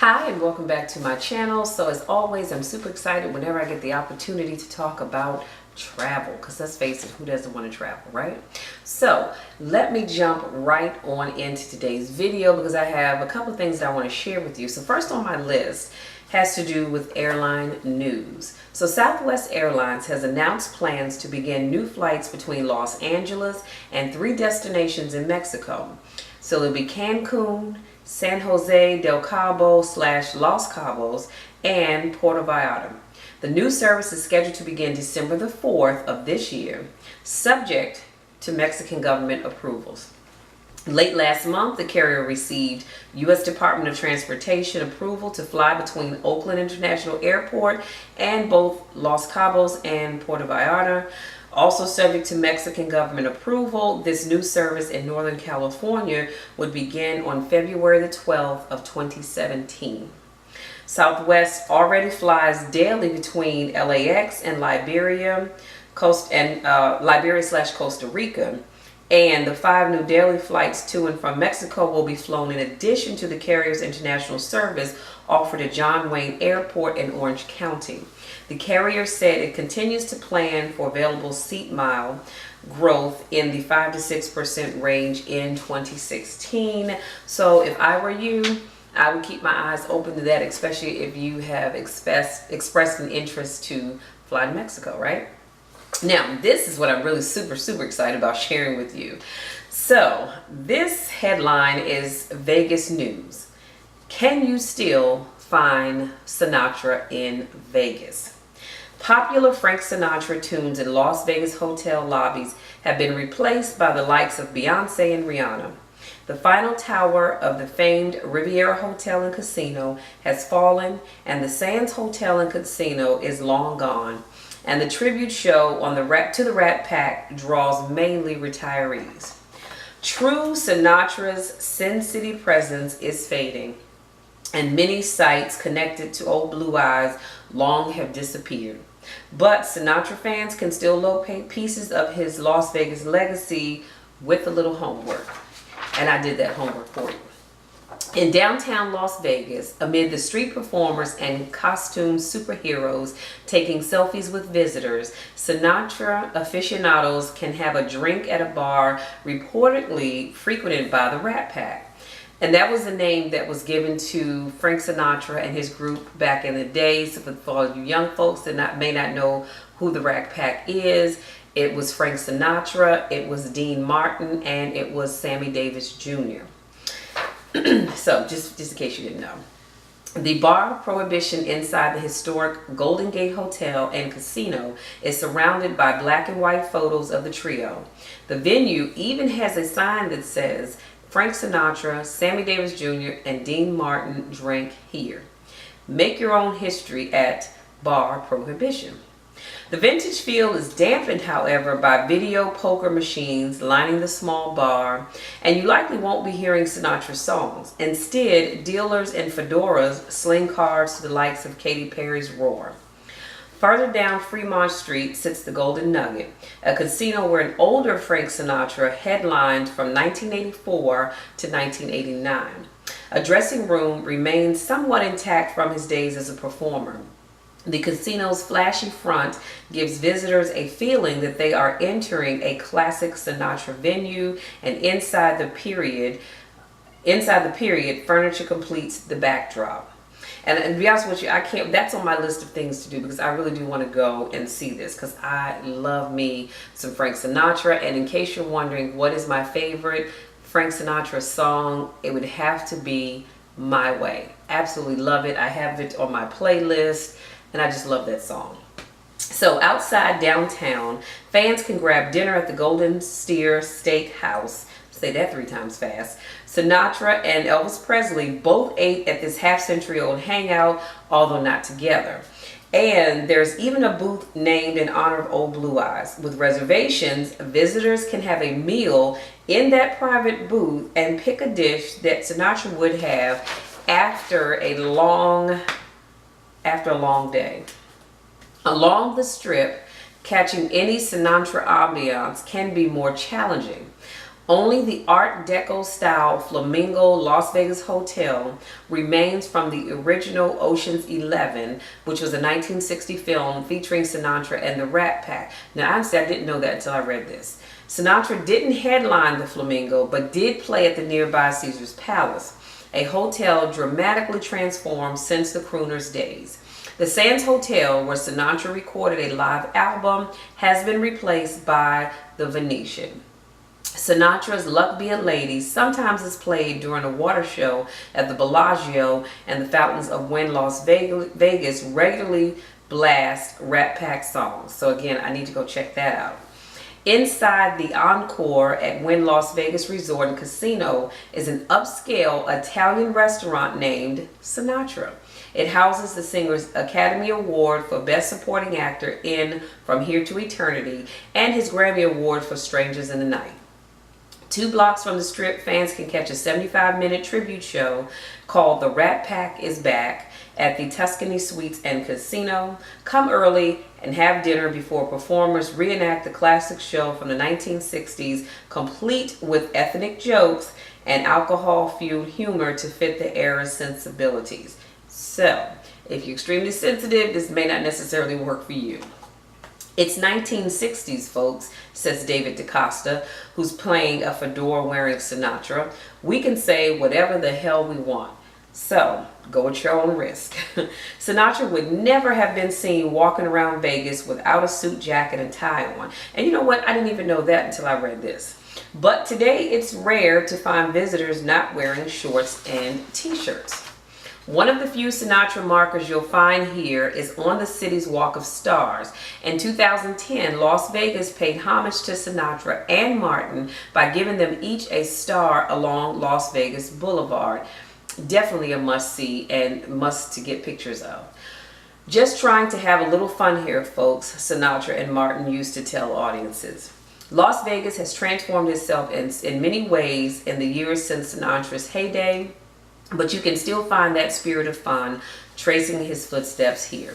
Hi and welcome back to my channel. So as always, I'm super excited whenever I get the opportunity to talk about travel, because let's face it, who doesn't want to travel, right? So let me jump right on into today's video because I have a couple of things that I want to share with you. So first on my list has to do with airline news. So Southwest Airlines has announced plans to begin new flights between Los Angeles and 3 destinations in Mexico. So it'll be Cancun, San Jose del Cabo/Los Cabos, and Puerto Vallarta. The new service is scheduled to begin December the 4th of this year, subject to Mexican government approvals. Late last month, the carrier received U.S. Department of Transportation approval to fly between Oakland International Airport and both Los Cabos and Puerto Vallarta. Also subject to Mexican government approval, this new service in Northern California would begin on February the 12th of 2017. Southwest already flies daily between LAX and Liberia, Liberia/Costa Rica, and the 5 new daily flights to and from Mexico will be flown in addition to the carrier's international service offered at John Wayne Airport in Orange County. The carrier said it continues to plan for available seat mile growth in the 5 to 6% range in 2016. So if I were you, I would keep my eyes open to that, especially if you have expressed an interest to fly to Mexico, right? Now, this is what I'm really super excited about sharing with you. So this headline is Vegas news. Can you still find Sinatra in Vegas? Popular Frank Sinatra tunes in Las Vegas hotel lobbies have been replaced by the likes of Beyonce and Rihanna. The final tower of the famed Riviera Hotel and Casino has fallen, and the Sands Hotel and Casino is long gone. And the tribute show on the Rat Pack draws mainly retirees. True Sinatra's Sin City presence is fading, and many sites connected to Old Blue Eyes long have disappeared. But Sinatra fans can still locate pieces of his Las Vegas legacy with a little homework. And I did that homework for you. In downtown Las Vegas, amid the street performers and costume superheroes taking selfies with visitors, Sinatra aficionados can have a drink at a bar reportedly frequented by the Rat Pack. And that was the name that was given to Frank Sinatra and his group back in the day. So for all you young folks that may not know who the Rat Pack is, it was Frank Sinatra, it was Dean Martin, and it was Sammy Davis Jr. So just in case you didn't know. The bar prohibition inside the historic Golden Gate Hotel and Casino is surrounded by black and white photos of the trio. The venue even has a sign that says, Frank Sinatra, Sammy Davis Jr., and Dean Martin drank here. Make your own history at Bar Prohibition. The vintage feel is dampened, however, by video poker machines lining the small bar, and you likely won't be hearing Sinatra songs. Instead, dealers in fedoras sling cards to the likes of Katy Perry's Roar. Further down Fremont Street sits the Golden Nugget, a casino where an older Frank Sinatra headlined from 1984 to 1989. A dressing room remains somewhat intact from his days as a performer. The casino's flashy front gives visitors a feeling that they are entering a classic Sinatra venue, and inside the period, furniture completes the backdrop. And to be honest with you, that's on my list of things to do because I really do want to go and see this because I love me some Frank Sinatra. And in case you're wondering what is my favorite Frank Sinatra song, it would have to be My Way. Absolutely love it. I have it on my playlist and I just love that song. So outside downtown, fans can grab dinner at the Golden Steer Steakhouse. Say that 3 times fast. Sinatra and Elvis Presley both ate at this half-century-old hangout, although not together. And there's even a booth named in honor of Old Blue Eyes. With reservations, visitors can have a meal in that private booth and pick a dish that Sinatra would have after a long day. Along the Strip, catching any Sinatra ambiance can be more challenging. Only the Art Deco style Flamingo Las Vegas Hotel remains from the original Ocean's 11, which was a 1960 film featuring Sinatra and the Rat Pack. Now, honestly, I didn't know that until I read this. Sinatra didn't headline the Flamingo, but did play at the nearby Caesar's Palace, a hotel dramatically transformed since the crooner's days. The Sands Hotel, where Sinatra recorded a live album, has been replaced by the Venetian. Sinatra's Luck Be a Lady sometimes is played during a water show at the Bellagio, and the Fountains of Wynn Las Vegas regularly blast Rat Pack songs. So again, I need to go check that out. Inside the Encore at Wynn Las Vegas Resort and Casino is an upscale Italian restaurant named Sinatra. It houses the singer's Academy Award for Best Supporting Actor in From Here to Eternity and his Grammy Award for Strangers in the Night. 2 blocks from the Strip, fans can catch a 75-minute tribute show called The Rat Pack is Back at the Tuscany Suites and Casino. Come early and have dinner before performers reenact the classic show from the 1960s, complete with ethnic jokes and alcohol-fueled humor to fit the era's sensibilities. So, if you're extremely sensitive, this may not necessarily work for you. It's 1960s, folks, says David DaCosta, who's playing a fedora-wearing Sinatra. We can say whatever the hell we want. So, go at your own risk. Sinatra would never have been seen walking around Vegas without a suit jacket and tie on. And you know what? I didn't even know that until I read this. But today, it's rare to find visitors not wearing shorts and t-shirts. One of the few Sinatra markers you'll find here is on the city's Walk of Stars. In 2010, Las Vegas paid homage to Sinatra and Martin by giving them each a star along Las Vegas Boulevard. Definitely a must-see and must to get pictures of. Just trying to have a little fun here, folks, Sinatra and Martin used to tell audiences. Las Vegas has transformed itself in many ways in the years since Sinatra's heyday, but you can still find that spirit of fun tracing his footsteps here.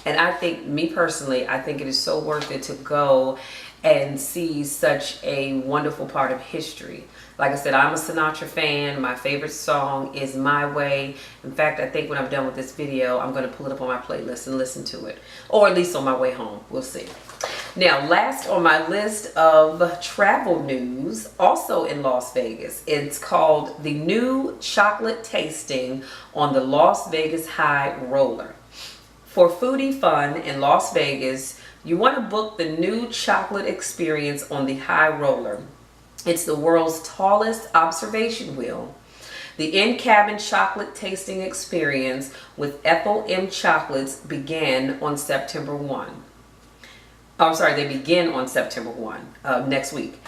And I think, me personally, I think it is so worth it to go and see such a wonderful part of history. Like I said, I'm a Sinatra fan. My favorite song is My Way. In fact, I think when I'm done with this video, I'm going to pull it up on my playlist and listen to it. Or at least on my way home. We'll see. Now, last on my list of travel news, also in Las Vegas, it's called the new chocolate tasting on the Las Vegas High Roller. For foodie fun in Las Vegas, you want to book the new chocolate experience on the High Roller. It's the world's tallest observation wheel. The in-cabin chocolate tasting experience with Ethel M chocolates began on September 1. They begin on September 1, next week.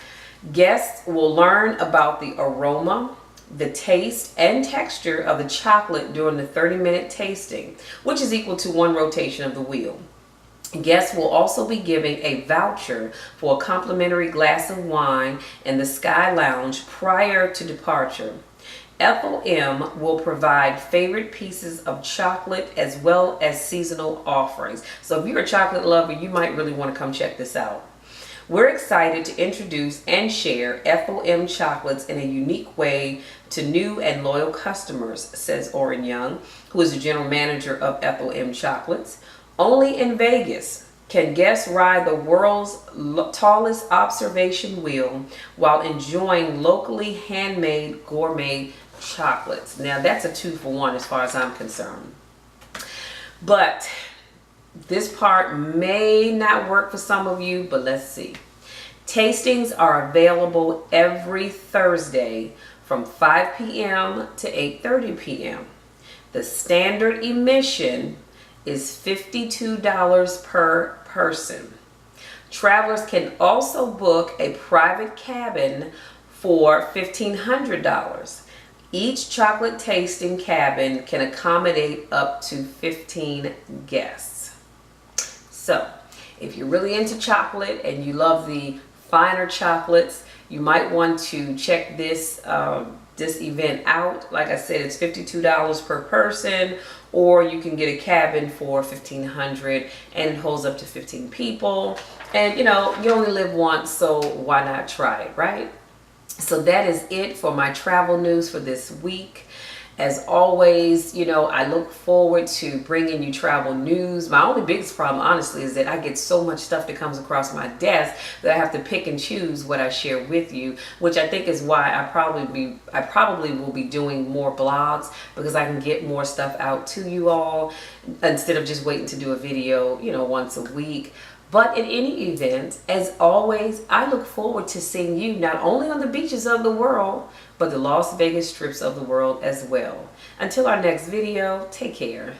Guests will learn about the aroma, the taste, and texture of the chocolate during the 30-minute tasting, which is equal to 1 rotation of the wheel. Guests will also be given a voucher for a complimentary glass of wine in the Sky Lounge prior to departure. Ethel M will provide favorite pieces of chocolate as well as seasonal offerings. So if you're a chocolate lover, you might really want to come check this out. We're excited to introduce and share Ethel M chocolates in a unique way to new and loyal customers, says Orrin Young, who is the general manager of Ethel M chocolates. Only in Vegas can guests ride the world's tallest observation wheel while enjoying locally handmade gourmet chocolates. Now that's a 2-for-1 as far as I'm concerned. But this part may not work for some of you, but let's see. Tastings are available every Thursday from 5 p.m. to 8:30 p.m. The standard admission is $52 per person. Travelers can also book a private cabin for $1,500. Each chocolate tasting cabin can accommodate up to 15 guests. So, if you're really into chocolate and you love the finer chocolates, you might want to check this event out. Like I said, it's $52 per person, or you can get a cabin for $1,500 and it holds up to 15 people. And you know, you only live once, so why not try it, right? So that is it for my travel news for this week. As always, I look forward to bringing you travel news. My only biggest problem, honestly, is that I get so much stuff that comes across my desk that I have to pick and choose what I share with you, which I think is why I probably will be doing more blogs, because I can get more stuff out to you all instead of just waiting to do a video, once a week. But in any event, as always, I look forward to seeing you not only on the beaches of the world, but the Las Vegas strips of the world as well. Until our next video, take care.